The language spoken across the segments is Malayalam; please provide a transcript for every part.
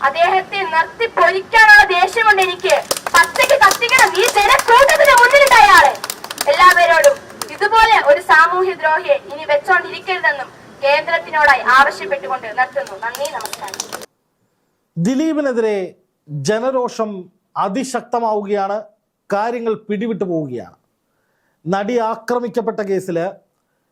അദ്ദേഹത്തെ നിർത്തി പൊരിക്കാനുള്ള ദേഷ്യം കൊണ്ട് എനിക്ക് പച്ചയ്ക്ക് കത്തിക്കണം ഈ ജനക്കൂട്ടത്തിന് മുന്നിലിട്ടയാളെ. എല്ലാവരോടും ഇതുപോലെ ഒരു സാമൂഹ്യ ദ്രോഹിയെ ഇനി വെച്ചോണ്ടിരിക്കരുതെന്നും കേന്ദ്രത്തിനോടായി ആവശ്യപ്പെട്ടുകൊണ്ട് നിർത്തുന്നു. നന്ദി, നമസ്കാരം. ദിലീപിനെതിരെ ജനരോഷം അതിശക്തമാവുകയാണ്. കാര്യങ്ങൾ പിടിവിട്ടു പോവുകയാണ്. നടി ആക്രമിക്കപ്പെട്ട കേസിൽ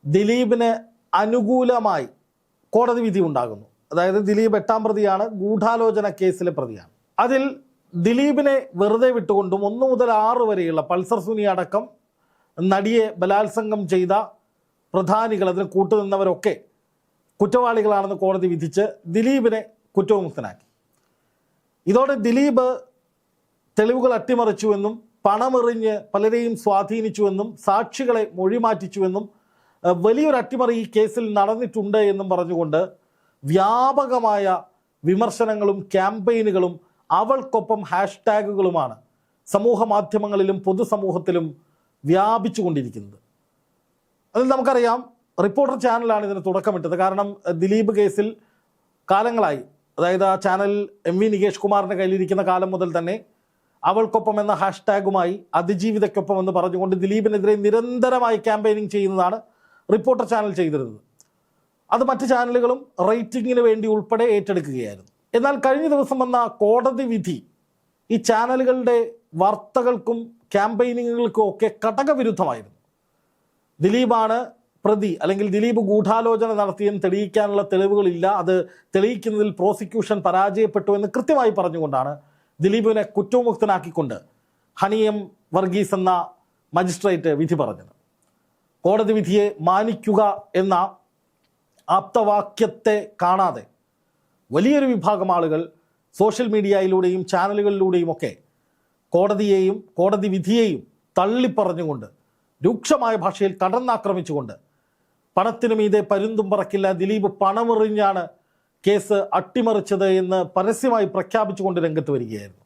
ദിലീപിന് അനുകൂലമായി കോടതി വിധി ഉണ്ടാകുന്നു. അതായത് ദിലീപ് 8ാം പ്രതിയാണ്, ഗൂഢാലോചന കേസിലെ പ്രതിയാണ്. അതിൽ ദിലീപിനെ വെറുതെ വിട്ടുകൊണ്ടും 1 മുതൽ 6 വരെയുള്ള പൾസർ സുനി അടക്കം നടിയെ ബലാത്സംഗം ചെയ്ത പ്രധാനികൾ, അതിന് കൂട്ടുനിന്നവരൊക്കെ കുറ്റവാളികളാണെന്ന് കോടതി വിധിച്ച് ദിലീപിനെ കുറ്റവിമുക്തനാക്കി. ഇതോടെ ദിലീപ് തെളിവുകൾ അട്ടിമറിച്ചുവെന്നും പണമെറിഞ്ഞ് പലരെയും സ്വാധീനിച്ചുവെന്നും സാക്ഷികളെ മൊഴിമാറ്റിച്ചുവെന്നും വലിയൊരു അട്ടിമറി ഈ കേസിൽ നടന്നിട്ടുണ്ട് എന്നും പറഞ്ഞുകൊണ്ട് വ്യാപകമായ വിമർശനങ്ങളും ക്യാമ്പയിനുകളും അവൾക്കൊപ്പം ഹാഷ്ടാഗുകളുമാണ് സമൂഹ മാധ്യമങ്ങളിലും പൊതുസമൂഹത്തിലും വ്യാപിച്ചുകൊണ്ടിരിക്കുന്നത്. അതിൽ നമുക്കറിയാം, റിപ്പോർട്ടർ ചാനലാണ് ഇതിന് തുടക്കമിട്ടത്. കാരണം ദിലീപ് കേസിൽ കാലങ്ങളായി, അതായത് ആ ചാനൽ MV നികേഷ് കുമാറിൻ്റെ കയ്യിലിരിക്കുന്ന കാലം മുതൽ തന്നെ അവൾക്കൊപ്പം എന്ന ഹാഷ്ടാഗുമായി അതിജീവിതയ്ക്കൊപ്പം എന്ന് പറഞ്ഞുകൊണ്ട് ദിലീപിനെതിരെ നിരന്തരമായി ക്യാമ്പയിനിങ് ചെയ്യുന്നതാണ് റിപ്പോർട്ടർ ചാനൽ ചെയ്തിരുന്നത്. അത് മറ്റ് ചാനലുകളും റേറ്റിംഗിന് വേണ്ടി ഉൾപ്പെടെ ഏറ്റെടുക്കുകയായിരുന്നു. എന്നാൽ കഴിഞ്ഞ ദിവസം വന്ന കോടതി വിധി ഈ ചാനലുകളുടെ വാർത്തകൾക്കും ക്യാമ്പയിനിങ്ങുകൾക്കും ഒക്കെ കടകവിരുദ്ധമായിരുന്നു. ദിലീപാണ് പ്രതി, അല്ലെങ്കിൽ ദിലീപ് ഗൂഢാലോചന നടത്തിയെന്ന് തെളിയിക്കാനുള്ള തെളിവുകളില്ല, അത് തെളിയിക്കുന്നതിൽ പ്രോസിക്യൂഷൻ പരാജയപ്പെട്ടു എന്ന് കൃത്യമായി പറഞ്ഞുകൊണ്ടാണ് ദിലീപിനെ കുറ്റവിമുക്തനാക്കിക്കൊണ്ട് ഹണിയം വർഗീസ് എന്ന മജിസ്ട്രേറ്റ് വിധി പറഞ്ഞത്. കോടതി വിധിയെ മാനിക്കുക എന്ന ആപ്തവാക്യത്തെ കാണാതെ വലിയൊരു വിഭാഗം ആളുകൾ സോഷ്യൽ മീഡിയയിലൂടെയും ചാനലുകളിലൂടെയും ഒക്കെ കോടതിയെയും കോടതി വിധിയെയും തള്ളിപ്പറഞ്ഞുകൊണ്ട് രൂക്ഷമായ ഭാഷയിൽ കടന്നാക്രമിച്ചുകൊണ്ട് പണത്തിനു മീതെ പരുന്തും പറക്കില്ല, ദിലീപ് പണമെറിഞ്ഞാണ് കേസ് അട്ടിമറിച്ചത് എന്ന് പരസ്യമായി പ്രഖ്യാപിച്ചുകൊണ്ട് രംഗത്ത് വരികയായിരുന്നു.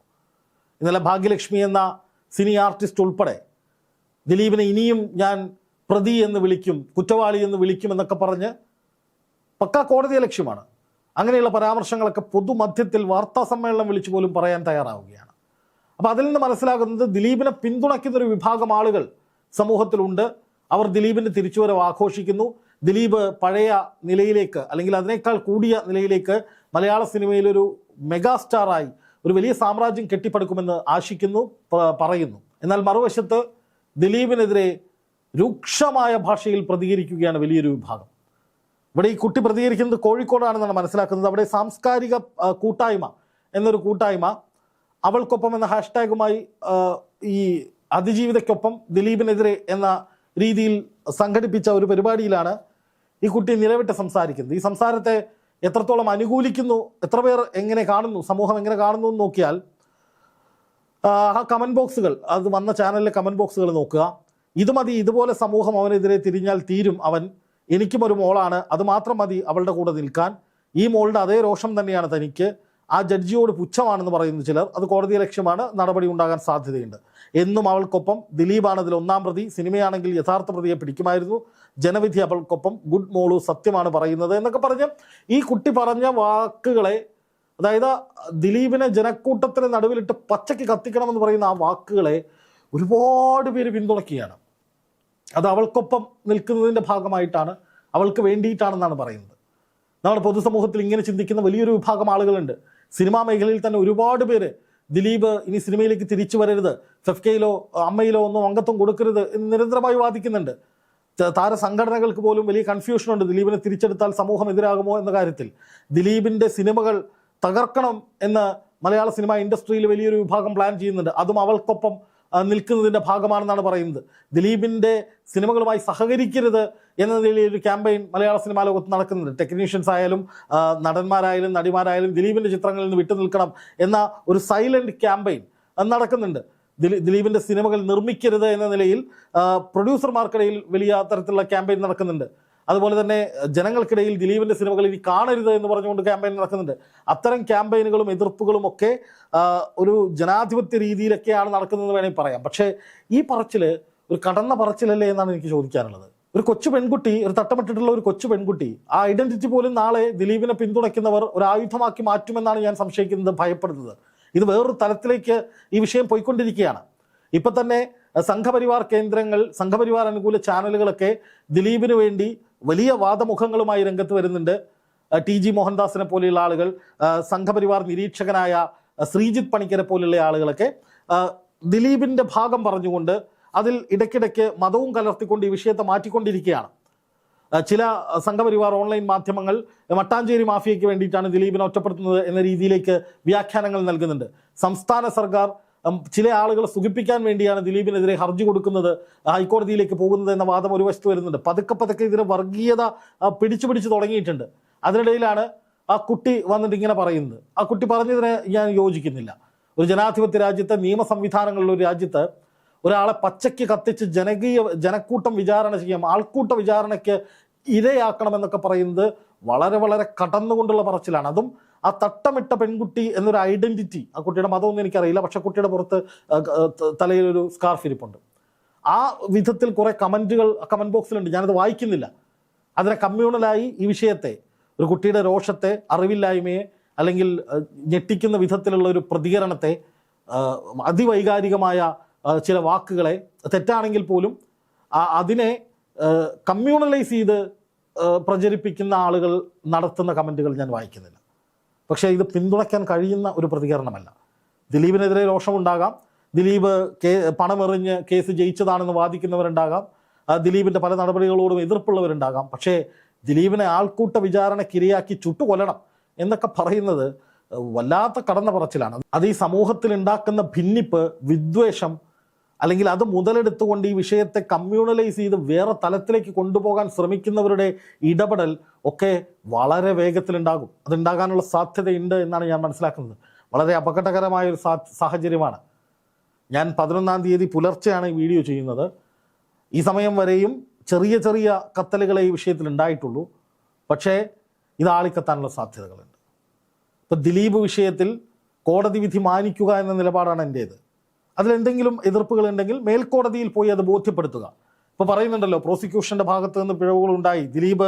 ഇന്നലെ ഭാഗ്യലക്ഷ്മി എന്ന സിനി ആർട്ടിസ്റ്റ് ഉൾപ്പെടെ ദിലീപിനെ ഇനിയും ഞാൻ പ്രതി എന്ന് വിളിക്കും, കുറ്റവാളി എന്ന് വിളിക്കും എന്നൊക്കെ പറഞ്ഞ് പക്കാ കോടതിയെ ലക്ഷ്യമാണ്. അങ്ങനെയുള്ള പരാമർശങ്ങളൊക്കെ പൊതുമധ്യത്തിൽ വാർത്താ സമ്മേളനം വിളിച്ചു പോലും പറയാൻ തയ്യാറാവുകയാണ്. അപ്പോൾ അതിൽ നിന്ന് മനസ്സിലാകുന്നത് ദിലീപിനെ പിന്തുണയ്ക്കുന്നൊരു വിഭാഗം ആളുകൾ സമൂഹത്തിലുണ്ട്. അവർ ദിലീപിൻ്റെ തിരിച്ചുവരവ് ആഘോഷിക്കുന്നു. ദിലീപ് പഴയ നിലയിലേക്ക്, അല്ലെങ്കിൽ അതിനേക്കാൾ കൂടിയ നിലയിലേക്ക് മലയാള സിനിമയിലൊരു മെഗാസ്റ്റാറായി ഒരു വലിയ സാമ്രാജ്യം കെട്ടിപ്പടുക്കുമെന്ന് ആശിക്കുന്നു, പറയുന്നു. എന്നാൽ മറുവശത്ത് ദിലീപിനെതിരെ രൂക്ഷമായ ഭാഷയിൽ പ്രതികരിക്കുകയാണ് വലിയൊരു വിഭാഗം. ഇവിടെ ഈ കുട്ടി പ്രതികരിക്കുന്നത് കോഴിക്കോടാണെന്നാണ് മനസ്സിലാക്കുന്നത്. അവിടെ സാംസ്കാരിക കൂട്ടായ്മ എന്നൊരു കൂട്ടായ്മ അവൾക്കൊപ്പം എന്ന ഹാഷ്ടാഗുമായി ഈ അതിജീവിതയ്ക്കൊപ്പം ദിലീപിനെതിരെ എന്ന രീതിയിൽ സംഘടിപ്പിച്ച ഒരു പരിപാടിയിലാണ് ഈ കുട്ടി നിലവിട്ട് സംസാരിക്കുന്നത്. ഈ സംസാരത്തെ എത്രത്തോളം അനുകൂലിക്കുന്നു, എത്ര പേർ എങ്ങനെ കാണുന്നു, സമൂഹം എങ്ങനെ കാണുന്നു എന്ന് നോക്കിയാൽ ആ കമൻറ്റ് ബോക്സുകൾ, അത് വന്ന ചാനലിലെ കമൻറ്റ് ബോക്സുകൾ നോക്കുക. ഇത് മതി, ഇതുപോലെ സമൂഹം അവനെതിരെ തിരിഞ്ഞാൽ തീരും അവൻ, എനിക്കും ഒരു മോളാണ്, അത് മാത്രം മതി അവളുടെ കൂടെ നിൽക്കാൻ, ഈ മോളുടെ അതേ രോഷം തന്നെയാണ് തനിക്ക്, ആ ജഡ്ജിയോട് പുച്ഛമാണെന്ന് പറയുന്ന ചിലർ, അത് കോടതിയെ ലക്ഷ്യമാണ്, നടപടി ഉണ്ടാകാൻ സാധ്യതയുണ്ട്. എന്നും അവൾക്കൊപ്പം ദിലീപാണ് അതിൽ 1ാം പ്രതി, സിനിമയാണെങ്കിൽ യഥാർത്ഥ പ്രതിയെ പിടിക്കുമായിരുന്നു, ജനവിധി അവൾക്കൊപ്പം, ഗുഡ് മോളു സത്യമാണ് പറയുന്നത് എന്നൊക്കെ പറഞ്ഞ് ഈ കുട്ടി പറഞ്ഞ വാക്കുകളെ, അതായത് ദിലീപിനെ ജനക്കൂട്ടത്തിന് നടുവിലിട്ട് പച്ചയ്ക്ക് കത്തിക്കണമെന്ന് പറയുന്ന ആ വാക്കുകളെ ഒരുപാട് പേര് പിന്തുണയ്ക്കുകയാണ്. അത് അവൾക്കൊപ്പം നിൽക്കുന്നതിൻ്റെ ഭാഗമായിട്ടാണ്, അവൾക്ക് വേണ്ടിയിട്ടാണെന്നാണ് പറയുന്നത്. നമ്മുടെ പൊതുസമൂഹത്തിൽ ഇങ്ങനെ ചിന്തിക്കുന്ന വലിയൊരു വിഭാഗം ആളുകളുണ്ട്. സിനിമാ മേഖലയിൽ തന്നെ ഒരുപാട് പേര് ദിലീപ് ഇനി സിനിമയിലേക്ക് തിരിച്ചു വരരുത്, ഫെഫ്കയിലോ അമ്മയിലോ ഒന്നും അംഗത്വം കൊടുക്കരുത് എന്ന് നിരന്തരമായി വാദിക്കുന്നുണ്ട്. താരസംഘടനകൾക്ക് പോലും വലിയ കൺഫ്യൂഷനുണ്ട്, ദിലീപിനെ തിരിച്ചെടുത്താൽ സമൂഹം എതിരാകുമോ എന്ന കാര്യത്തിൽ. ദിലീപിൻ്റെ സിനിമകൾ തകർക്കണം എന്ന് മലയാള സിനിമ ഇൻഡസ്ട്രിയിൽ വലിയൊരു വിഭാഗം പ്ലാൻ ചെയ്യുന്നുണ്ട്. അതും അവൾക്കൊപ്പം നിൽക്കുന്നതിൻ്റെ ഭാഗമാണെന്നാണ് പറയുന്നത്. ദിലീപിൻ്റെ സിനിമകളുമായി സഹകരിക്കരുത് എന്ന നിലയിൽ ഒരു ക്യാമ്പയിൻ മലയാള സിനിമാ ലോകത്ത് നടക്കുന്നുണ്ട്. ടെക്നീഷ്യൻസ് ആയാലും നടന്മാരായാലും നടിമാരായാലും ദിലീപിൻ്റെ ചിത്രങ്ങളിൽ നിന്ന് വിട്ടു നിൽക്കണം എന്ന ഒരു സൈലൻറ്റ് ക്യാമ്പയിൻ നടക്കുന്നുണ്ട്. ദിലീപിൻ്റെ സിനിമകൾ നിർമ്മിക്കരുത് എന്ന നിലയിൽ പ്രൊഡ്യൂസർമാർക്കിടയിൽ വലിയ തരത്തിലുള്ള ക്യാമ്പയിൻ നടക്കുന്നുണ്ട്. അതുപോലെ തന്നെ ജനങ്ങൾക്കിടയിൽ ദിലീപിൻ്റെ സിനിമകൾ ഇനി കാണരുത് എന്ന് പറഞ്ഞുകൊണ്ട് ക്യാമ്പയിൻ നടക്കുന്നുണ്ട്. അത്തരം ക്യാമ്പയിനുകളും എതിർപ്പുകളും ഒക്കെ ഒരു ജനാധിപത്യ രീതിയിലൊക്കെയാണ് നടക്കുന്നതെന്ന് വേണമെങ്കിൽ പറയാം. പക്ഷേ ഈ പറച്ചിൽ ഒരു കടന്ന പറച്ചിലല്ലേ എന്നാണ് എനിക്ക് ചോദിക്കാനുള്ളത്. ഒരു കൊച്ചു പെൺകുട്ടി, ഒരു തട്ടമിട്ടിട്ടുള്ള ഒരു കൊച്ചു പെൺകുട്ടി, ആ ഐഡന്റിറ്റി പോലും നാളെ ദിലീപിനെ പിന്തുണയ്ക്കുന്നവർ ഒരു ആയുധമാക്കി മാറ്റുമെന്നാണ് ഞാൻ സംശയിക്കുന്നത്, ഭയപ്പെടുന്നത്. ഇത് വേറൊരു തലത്തിലേക്ക് ഈ വിഷയം പോയിക്കൊണ്ടിരിക്കുകയാണ്. ഇപ്പൊ തന്നെ സംഘപരിവാർ കേന്ദ്രങ്ങൾ, സംഘപരിവാർ അനുകൂല ചാനലുകളൊക്കെ ദിലീപിന് വേണ്ടി വലിയ വാദമുഖങ്ങളുമായി രംഗത്ത് വരുന്നുണ്ട്. TG മോഹൻദാസിനെ പോലെയുള്ള ആളുകൾ, സംഘപരിവാർ നിരീക്ഷകനായ ശ്രീജിത്ത് പണിക്കരെ പോലെയുള്ള ആളുകളൊക്കെ ദിലീപിന്റെ ഭാഗം പറഞ്ഞുകൊണ്ട് അതിൽ ഇടയ്ക്കിടയ്ക്ക് മതവും കലർത്തിക്കൊണ്ട് ഈ വിഷയത്തെ മാറ്റിക്കൊണ്ടിരിക്കുകയാണ്. ചില സംഘപരിവാർ ഓൺലൈൻ മാധ്യമങ്ങൾ മട്ടാഞ്ചേരി മാഫിയയ്ക്ക് വേണ്ടിയിട്ടാണ് ദിലീപിനെ ഒറ്റപ്പെടുത്തുന്നത് എന്ന രീതിയിലേക്ക് വ്യാഖ്യാനങ്ങൾ നൽകുന്നുണ്ട്. സംസ്ഥാന സർക്കാർ ചില ആളുകളെ സുഖിപ്പിക്കാൻ വേണ്ടിയാണ് ദിലീപിനെതിരെ ഹർജി കൊടുക്കുന്നത്, ഹൈക്കോടതിയിലേക്ക് പോകുന്നത് എന്ന വാദം ഒരു വശത്ത് വരുന്നുണ്ട്. പതുക്കെ ഇതിന് വർഗീയത പിടിച്ചു തുടങ്ങിയിട്ടുണ്ട്. അതിനിടയിലാണ് ആ കുട്ടി വന്നിട്ട് ഇങ്ങനെ പറയുന്നത്. ആ കുട്ടി പറഞ്ഞതിന് ഞാൻ യോജിക്കുന്നില്ല. ഒരു ജനാധിപത്യ രാജ്യത്തെ, നിയമ സംവിധാനങ്ങളുള്ള ഒരു രാജ്യത്ത് ഒരാളെ പച്ചയ്ക്ക് കത്തിച്ച് ജനക്കൂട്ടം വിചാരണ ചെയ്യാം, ആൾക്കൂട്ട വിചാരണയ്ക്ക് ഇരയാക്കണമെന്നൊക്കെ പറയുന്നത് വളരെ കടന്നുകൊണ്ടുള്ള പറച്ചിലാണ്. അതും ആ തട്ടമിട്ട പെൺകുട്ടി എന്നൊരു ഐഡന്റിറ്റി, ആ കുട്ടിയുടെ മതമൊന്നും എനിക്കറിയില്ല, പക്ഷെ കുട്ടിയുടെ പുറത്ത് തലയിലൊരു സ്കാർഫ് ഇരിപ്പുണ്ട്. ആ വിധത്തിൽ കുറെ കമന്റ് ബോക്സിലുണ്ട്. ഞാനത് വായിക്കുന്നില്ല. അതിനെ കമ്മ്യൂണലായി ഈ വിഷയത്തെ, ഒരു കുട്ടിയുടെ രോഷത്തെ, അറിവില്ലായ്മയെ, അല്ലെങ്കിൽ ഞെട്ടിക്കുന്ന വിധത്തിലുള്ള ഒരു പ്രതികരണത്തെ, അതിവൈകാരികമായ ചില വാക്കുകളെ, തെറ്റാണെങ്കിൽ പോലും അതിനെ കമ്മ്യൂണലൈസ് ചെയ്ത് പ്രചരിപ്പിക്കുന്ന ആളുകൾ നടത്തുന്ന കമൻറ്റുകൾ ഞാൻ വായിക്കുന്നില്ല. പക്ഷേ ഇത് പിന്തുണയ്ക്കാൻ കഴിയുന്ന ഒരു പ്രതികരണമല്ല. ദിലീപിനെതിരെ രോഷമുണ്ടാകാം, ദിലീപ് പണമെറിഞ്ഞ് കേസ് ജയിച്ചതാണെന്ന് വാദിക്കുന്നവരുണ്ടാകാം, ദിലീപിൻ്റെ പല നടപടികളോടും എതിർപ്പുള്ളവരുണ്ടാകാം. പക്ഷേ ദിലീപിനെ ആൾക്കൂട്ട വിചാരണക്കിരയാക്കി ചുട്ടുകൊല്ലണം എന്നൊക്കെ പറയുന്നത് വല്ലാത്ത കടന്ന പറച്ചിലാണ്. അത് ഈ സമൂഹത്തിൽ ഉണ്ടാക്കുന്ന ഭിന്നിപ്പ്, വിദ്വേഷം, അല്ലെങ്കിൽ അത് മുതലെടുത്തുകൊണ്ട് ഈ വിഷയത്തെ കമ്മ്യൂണലൈസ് ചെയ്ത് വേറെ തലത്തിലേക്ക് കൊണ്ടുപോകാൻ ശ്രമിക്കുന്നവരുടെ ഇടപെടൽ ഒക്കെ വളരെ വേഗത്തിലുണ്ടാകും. അതുണ്ടാകാനുള്ള സാധ്യതയുണ്ട് എന്നാണ് ഞാൻ മനസ്സിലാക്കുന്നത്. വളരെ അപകടകരമായ ഒരു സാഹചര്യമാണ്. ഞാൻ 11-ാം തീയതി പുലർച്ചെയാണ് ഈ വീഡിയോ ചെയ്യുന്നത്. ഈ സമയം വരെയും ചെറിയ കത്തലുകളെ ഈ വിഷയത്തിൽ ഉണ്ടായിട്ടുള്ളൂ. പക്ഷേ ഇത് ആളിക്കത്താനുള്ള സാധ്യതകളുണ്ട്. ഇപ്പം ദിലീപ് വിഷയത്തിൽ കോടതി വിധി മാനിക്കുക എന്ന നിലപാടാണ് എൻ്റേത്. അതിലെന്തെങ്കിലും എതിർപ്പുകളുണ്ടെങ്കിൽ മേൽക്കോടതിയിൽ പോയി അത് ബോധ്യപ്പെടുത്തുക. ഇപ്പോൾ പറയുന്നുണ്ടല്ലോ, പ്രോസിക്യൂഷൻ്റെ ഭാഗത്ത് നിന്ന് പിഴവുകളുണ്ടായി, ദിലീപ്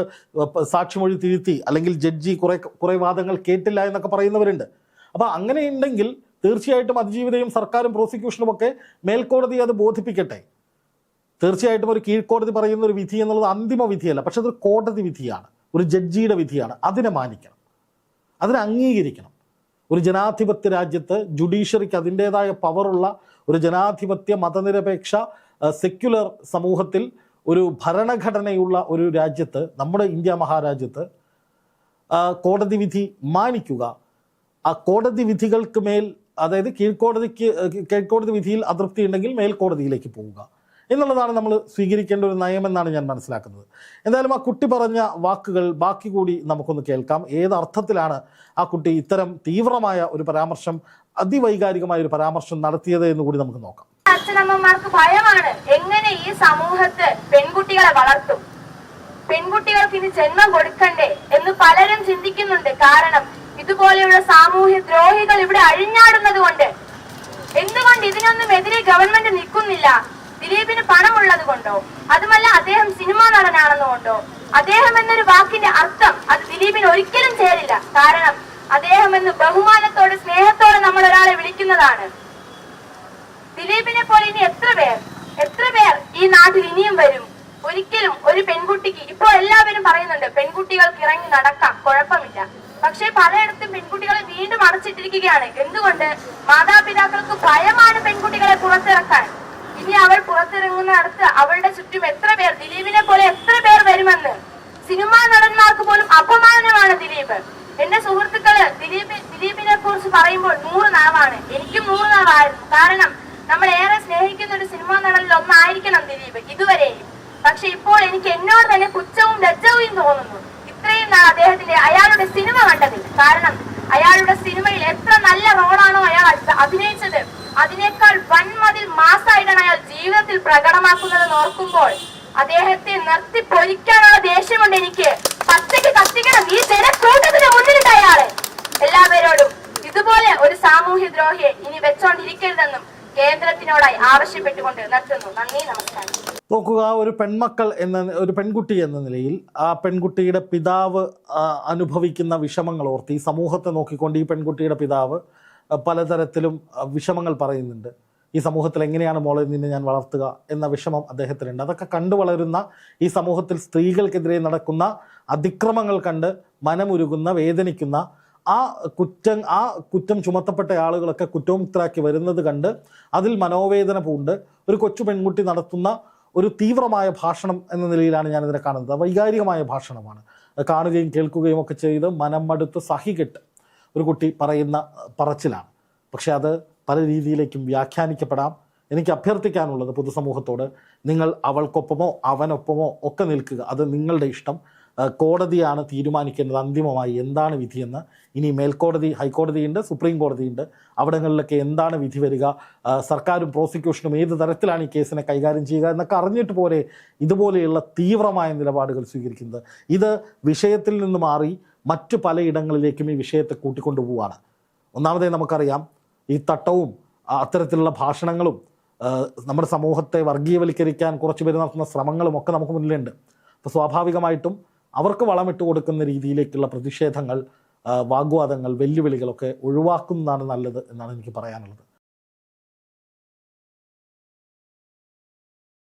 സാക്ഷിമൊഴി തിരുത്തി, അല്ലെങ്കിൽ ജഡ്ജി കുറെ വാദങ്ങൾ കേട്ടില്ല എന്നൊക്കെ പറയുന്നവരുണ്ട്. അപ്പോൾ അങ്ങനെയുണ്ടെങ്കിൽ തീർച്ചയായിട്ടും അതിജീവിതയും സർക്കാരും പ്രോസിക്യൂഷനും ഒക്കെ മേൽക്കോടതി അത് ബോധിപ്പിക്കട്ടെ. തീർച്ചയായിട്ടും ഒരു കീഴ്ക്കോടതി പറയുന്ന ഒരു വിധി എന്നുള്ളത് അന്തിമ വിധിയല്ല, പക്ഷെ അതൊരു കോടതി വിധിയാണ്, ഒരു ജഡ്ജിയുടെ വിധിയാണ്. അതിനെ മാനിക്കണം, അതിനെ അംഗീകരിക്കണം. ഒരു ജനാധിപത്യ രാജ്യത്ത് ജുഡീഷ്യറിക്ക് അതിൻ്റെതായ പവറുള്ള ഒരു ജനാധിപത്യ മതനിരപേക്ഷ സെക്യുലർ സമൂഹത്തിൽ ഒരു ഭരണഘടനയുള്ള ഒരു രാജ്യത്ത്, നമ്മുടെ ഇന്ത്യ മഹാരാജ്യത്ത് കോടതി വിധി മാനിക്കുക, ആ കോടതി വിധികൾക്ക് മേൽ, അതായത് കീഴ്ക്കോടതി വിധിയിൽ അതൃപ്തി ഉണ്ടെങ്കിൽ മേൽക്കോടതിയിലേക്ക് പോവുക എന്നുള്ളതാണ് നമ്മൾ സ്വീകരിക്കേണ്ട ഒരു നയമെന്നാണ് ഞാൻ മനസ്സിലാക്കുന്നത്. എന്തായാലും ആ കുട്ടി പറഞ്ഞ വാക്കുകൾ ബാക്കി കൂടി നമുക്കൊന്ന് കേൾക്കാം. ഏതർത്ഥത്തിലാണ് ആ കുട്ടി ഇത്തരം തീവ്രമായ ഒരു പരാമർശം, അതിവൈകാരികമായ ഒരു പരാമർശം നടത്തിയത് എന്ന് കൂടി നമുക്ക് നോക്കാം. അച്ഛനമ്മമാർക്ക് ഭയമാണ് എങ്ങനെ ഈ സമൂഹത്ത് പെൺകുട്ടികളെ വളർത്തും, പെൺകുട്ടികൾക്ക് ഇനി ജന്മം കൊടുക്കണ്ടേ എന്ന് പലരും ചിന്തിക്കുന്നുണ്ട്. കാരണം ഇതുപോലെയുള്ള സാമൂഹ്യ ദ്രോഹികൾ ഇവിടെ അഴിഞ്ഞാടുന്നത് കൊണ്ട്. എന്തുകൊണ്ട് ഇതിനൊന്നും എതിരെ ഗവൺമെന്റ് നിൽക്കുന്നില്ല? ദിലീപിന് പണമുള്ളത് കൊണ്ടോ? അതുമല്ല അദ്ദേഹം സിനിമാ നടനാണെന്നുകൊണ്ടോ? അദ്ദേഹം എന്നൊരു വാക്കിന്റെ അർത്ഥം അത് ദിലീപിന് ഒരിക്കലും ചേരില്ല. കാരണം അദ്ദേഹം എന്ന് ബഹുമാനത്തോടെ, സ്നേഹത്തോടെ നമ്മൾ ഒരാളെ വിളിക്കുന്നതാണ്. ദിലീപിനെ പോലെ ഇനി എത്ര പേർ ഈ നാട്ടിൽ ഇനിയും വരും? ഒരിക്കലും ഒരു പെൺകുട്ടിക്ക്, ഇപ്പോൾ എല്ലാവരും പറയുന്നുണ്ട് പെൺകുട്ടികൾക്ക് ഇറങ്ങി നടക്കാം, കുഴപ്പമില്ല. പക്ഷെ പലയിടത്തും പെൺകുട്ടികളെ വീണ്ടും അടച്ചിട്ടിരിക്കുകയാണ്. എന്തുകൊണ്ട്? മാതാപിതാക്കൾക്ക് ഭയമാണ് പെൺകുട്ടികളെ പുറത്തിറക്കാൻ. ഇനി അവൾ പുറത്തിറങ്ങുന്നിടത്ത് അവളുടെ ചുറ്റും എത്ര പേർ, ദിലീപിനെ പോലെ എത്ര പേർ വരുമെന്ന്. സിനിമാ നടന്മാർക്ക് പോലും അപമാനമാണ് ദിലീപ്. എന്റെ സുഹൃത്തുക്കള് ദിലീപിനെ കുറിച്ച് പറയുമ്പോൾ 100 നാവാണ്. എനിക്കും 100 നാവായിരുന്നു. കാരണം നമ്മൾ ഏറെ സ്നേഹിക്കുന്ന ഒരു സിനിമാ നടനിൽ ഒന്നായിരിക്കണം ദിലീപ് ഇതുവരെയും. പക്ഷെ ഇപ്പോൾ എനിക്ക് എന്നോട് തന്നെ പുച്ഛവും ലജ്ജവും തോന്നുന്നു. ഇത്രയും നാൾ അയാളുടെ സിനിമ കണ്ടതിൽ. കാരണം അയാളുടെ സിനിമയിൽ എത്ര നല്ല റോളാണോ അയാൾ അഭിനയിച്ചത്, അതിനേക്കാൾ വൻമതിൽ മാസായിട്ടാണ് അയാൾ ജീവിതത്തിൽ പ്രകടമാക്കുന്നത് ഓർക്കുമ്പോൾ അദ്ദേഹത്തെ നിർത്തി പൊരിക്കാനുള്ള ദേഷ്യമുണ്ട് എനിക്ക്. പച്ചയ്ക്ക് കത്തിക്കണം ഈ ജനക്കൂട്ടത്തിന് മുന്നിലിട്ട് അയാളെ. എല്ലാവരോടും ഇതുപോലെ ഒരു സാമൂഹ്യ ദ്രോഹിയെ ഇനി വെച്ചോണ്ടിരിക്കരുതെന്നും കേന്ദ്രത്തിനോടായി ആവശ്യപ്പെട്ടുകൊണ്ട് നിർത്തുന്നു. നന്ദി, നമസ്കാരം. നോക്കുക, ഒരു പെൺകുട്ടി എന്ന നിലയിൽ ആ പെൺകുട്ടിയുടെ പിതാവ് അനുഭവിക്കുന്ന വിഷമങ്ങൾ ഓർത്ത് ഈ സമൂഹത്തെ നോക്കിക്കൊണ്ട് ഈ പെൺകുട്ടിയുടെ പിതാവ് പലതരത്തിലും വിഷമങ്ങൾ പറയുന്നുണ്ട്. ഈ സമൂഹത്തിൽ എങ്ങനെയാണ് മോളെ നിന്നെ ഞാൻ വളർത്തുക എന്ന വിഷമം അദ്ദേഹത്തിനുണ്ട്. അതൊക്കെ കണ്ടു വളരുന്ന ഈ സമൂഹത്തിൽ സ്ത്രീകൾക്കെതിരെ നടക്കുന്ന അതിക്രമങ്ങൾ കണ്ട് മനമുരുകുന്ന, വേദനിക്കുന്ന ആ കുറ്റം ചുമത്തപ്പെട്ട ആളുകളൊക്കെ കുറ്റമുക്തരാക്കി വരുന്നത് കണ്ട് അതിൽ മനോവേദന പൂണ്ട് ഒരു കൊച്ചു പെൺകുട്ടി നടത്തുന്ന ഒരു തീവ്രമായ ഭാഷണം എന്ന നിലയിലാണ് ഞാനിതിനെ കാണുന്നത്. വൈകാരികമായ ഭാഷണമാണ്. കാണുകയും കേൾക്കുകയും ഒക്കെ ചെയ്ത് മനം മടുത്ത് സഹികെട്ട് ഒരു കുട്ടി പറയുന്ന പറച്ചിലാണ്. പക്ഷെ അത് പല രീതിയിലേക്കും വ്യാഖ്യാനിക്കപ്പെടാം. എനിക്ക് അഭ്യർത്ഥിക്കാനുള്ളത് പൊതുസമൂഹത്തോട്, നിങ്ങൾ അവൾക്കൊപ്പമോ അവനൊപ്പമോ ഒക്കെ നിൽക്കുക. അത് നിങ്ങളുടെ ഇഷ്ടം. കോടതിയാണ് തീരുമാനിക്കേണ്ടത് അന്തിമമായി എന്താണ് വിധിയെന്ന്. ഇനി മേൽക്കോടതി, ഹൈക്കോടതിയുണ്ട്, സുപ്രീം കോടതിയുണ്ട്. അവിടങ്ങളിലൊക്കെ എന്താണ് വിധി വരിക, സർക്കാരും പ്രോസിക്യൂഷനും ഏത് തരത്തിലാണ് ഈ കേസിനെ കൈകാര്യം ചെയ്യുക എന്നൊക്കെ അറിഞ്ഞിട്ട് പോലെ ഇതുപോലെയുള്ള തീവ്രമായ നിലപാടുകൾ സ്വീകരിക്കുന്നത്. ഇത് വിഷയത്തിൽ നിന്ന് മാറി മറ്റു പലയിടങ്ങളിലേക്കും ഈ വിഷയത്തെ കൂട്ടിക്കൊണ്ടുപോവുകയാണ്. ഒന്നാമതേ നമുക്കറിയാം, ഈ തട്ടവും അത്തരത്തിലുള്ള ഭാഷണങ്ങളും നമ്മുടെ സമൂഹത്തെ വർഗീയവൽക്കരിക്കാൻ കുറച്ച് പേര് നടത്തുന്ന ശ്രമങ്ങളും ഒക്കെ നമുക്ക് മുന്നിലുണ്ട്. അപ്പോൾ സ്വാഭാവികമായിട്ടും അവർക്ക് വളമിട്ട് കൊടുക്കുന്ന രീതിയിലേക്കുള്ള പ്രതിഷേധങ്ങൾ, വാഗ്വാദങ്ങൾ, വെല്ലുവിളികളൊക്കെ ഒഴിവാക്കുന്നതാണ് നല്ലത് എന്നാണ് എനിക്ക് പറയാനുള്ളത്.